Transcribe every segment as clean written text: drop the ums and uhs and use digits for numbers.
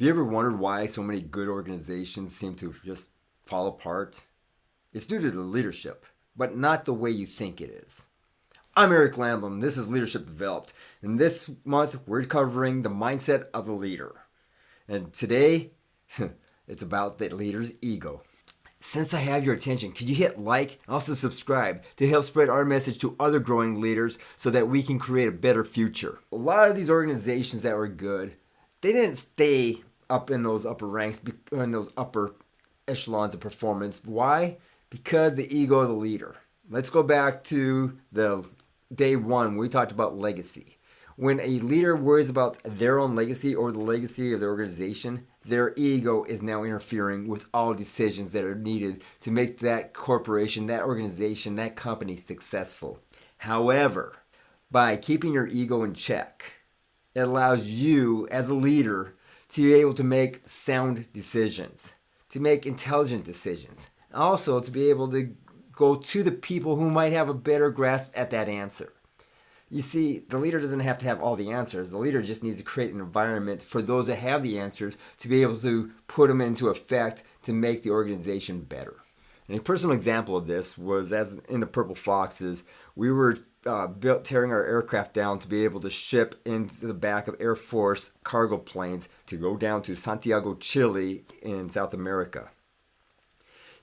you ever wondered why so many good organizations seem to just fall apart? It's due to the leadership, but not the way you think it is. I'm Eric Landblom. This is Leadership Developed. And this month, we're covering the mindset of the leader. And today, it's about the leader's ego. Since I have your attention, could you hit like and also subscribe to help spread our message to other growing leaders so that we can create a better future? A lot of these organizations that were good, they didn't stay up in those upper ranks, in those upper echelons of performance. Why? Because the ego of the leader. Let's go back to the day one when we talked about legacy. When a leader worries about their own legacy or the legacy of the organization, their ego is now interfering with all decisions that are needed to make that corporation, that organization, that company successful. However, by keeping your ego in check, it allows you as a leader to be able to make sound decisions, to make intelligent decisions, also to be able to go to the people who might have a better grasp at that answer. You see, the leader doesn't have to have all the answers. The leader just needs to create an environment for those that have the answers to be able to put them into effect to make the organization better. And a personal example of this was as in the Purple Foxes, we were tearing our aircraft down to be able to ship into the back of Air Force cargo planes to go down to Santiago, Chile in South America.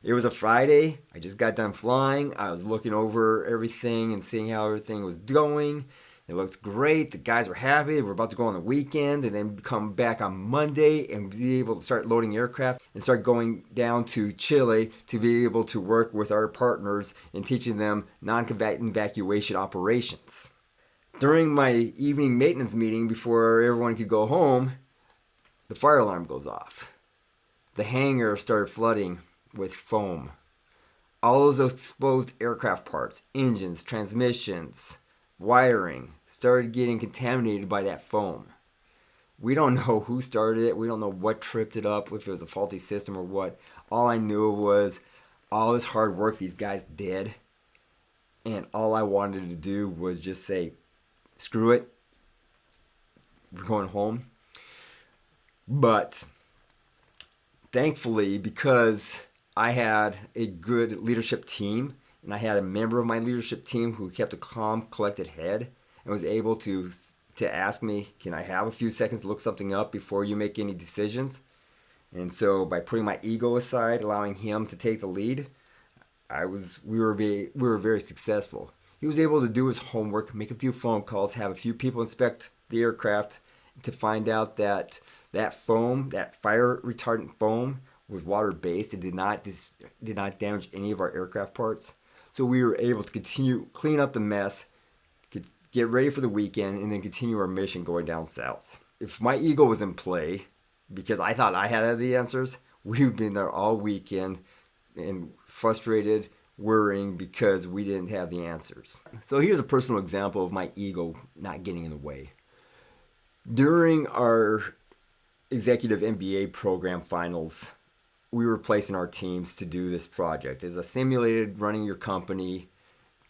It was a Friday. I just got done flying. I was looking over everything and seeing how everything was going. It looked great. The guys were happy. They were about to go on the weekend and then come back on Monday and be able to start loading aircraft and start going down to Chile to be able to work with our partners in teaching them non-combatant evacuation operations. During my evening maintenance meeting before everyone could go home, the fire alarm goes off. The hangar started flooding with foam. All those exposed aircraft parts, engines, transmissions, wiring started getting contaminated by that foam. We don't know who started it. We don't know what tripped it up, if it was a faulty system or what. All I knew was all this hard work these guys did, and all I wanted to do was just say, screw it, we're going home. But thankfully, because I had a good leadership team, and I had a member of my leadership team who kept a calm, collected head and was able to ask me, can I have a few seconds to look something up before you make any decisions? And so by putting my ego aside, allowing him to take the lead, we were very successful. He was able to do his homework, make a few phone calls, have a few people inspect the aircraft to find out that foam, that fire retardant foam, was water-based. It did not damage any of our aircraft parts. So we were able to continue clean up the mess, get ready for the weekend, and then continue our mission going down south. If my ego was in play, because I thought I had the answers, we've been there all weekend and frustrated, worrying because we didn't have the answers. So here's a personal example of my ego not getting in the way. During our executive MBA program finals, we were placing our teams to do this project. It's a simulated running your company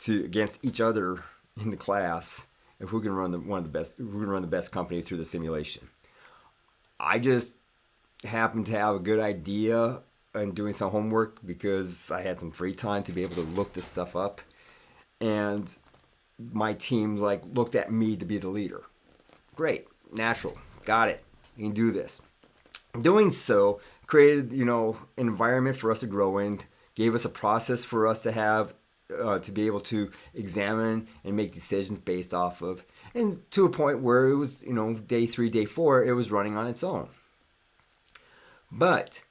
against each other in the class, if we can run the best company through the simulation. I just happened to have a good idea and doing some homework because I had some free time to be able to look this stuff up, and my team looked at me to be the leader. Great, natural, got it. You can do this. Doing so created, an environment for us to grow in, gave us a process for us to have, to be able to examine and make decisions based off of, and to a point where it was, day 3, day 4, it was running on its own. But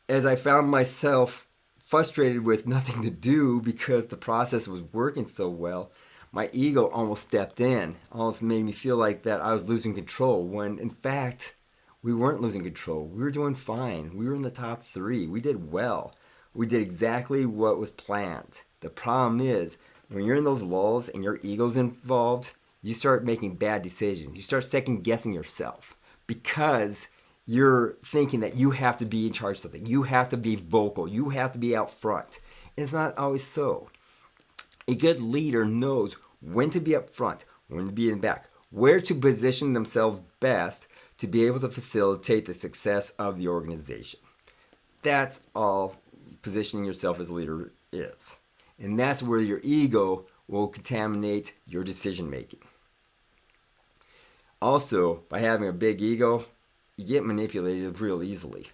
as I found myself frustrated with nothing to do because the process was working so well, my ego almost stepped in, almost made me feel like that I was losing control, when in fact, we weren't losing control. We were doing fine. We were in the top 3. We did well. We did exactly what was planned. The problem is, when you're in those lulls and your ego's involved, you start making bad decisions. You start second guessing yourself because you're thinking that you have to be in charge of something. You have to be vocal. You have to be out front. And it's not always so. A good leader knows when to be up front, when to be in back, where to position themselves best to be able to facilitate the success of the organization. That's all positioning yourself as a leader is. And that's where your ego will contaminate your decision making. Also, by having a big ego, you get manipulated real easily.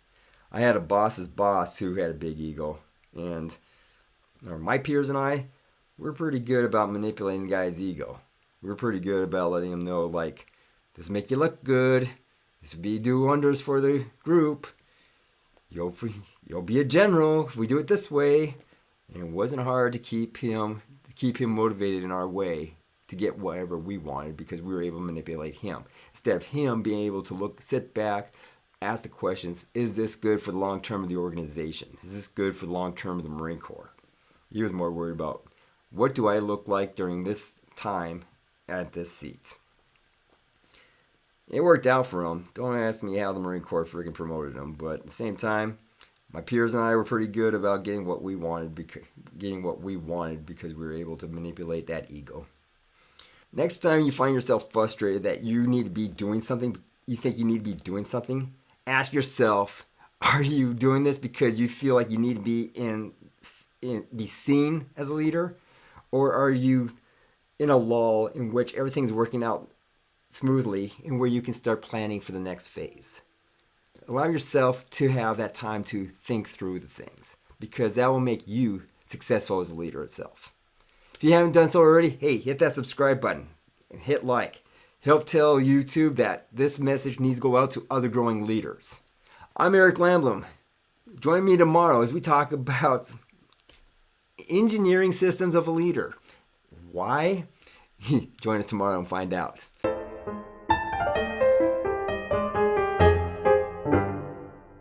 I had a boss's boss who had a big ego, and my peers and I, we're pretty good about manipulating the guy's ego. We're pretty good about letting him know, like, this will make you look good. This will do wonders for the group. You'll be a general if we do it this way. And it wasn't hard to keep him motivated in our way to get whatever we wanted because we were able to manipulate him. Instead of him being able to sit back, ask the questions, is this good for the long term of the organization? Is this good for the long term of the Marine Corps? He was more worried about, what do I look like during this time at this seat? It worked out for him. Don't ask me how the Marine Corps freaking promoted him, but at the same time, my peers and I were pretty good about getting what we wanted because we were able to manipulate that ego. Next time you find yourself frustrated that you need to be doing something, you think you need to be doing something, ask yourself, are you doing this because you feel like you need to be seen as a leader? Or are you in a lull in which everything's working out smoothly and where you can start planning for the next phase? Allow yourself to have that time to think through the things because that will make you successful as a leader itself. If you haven't done so already, hey, hit that subscribe button and hit like. Help tell YouTube that this message needs to go out to other growing leaders. I'm Eric Landblom. Join me tomorrow as we talk about engineering systems of a leader. Why? Join us tomorrow and find out.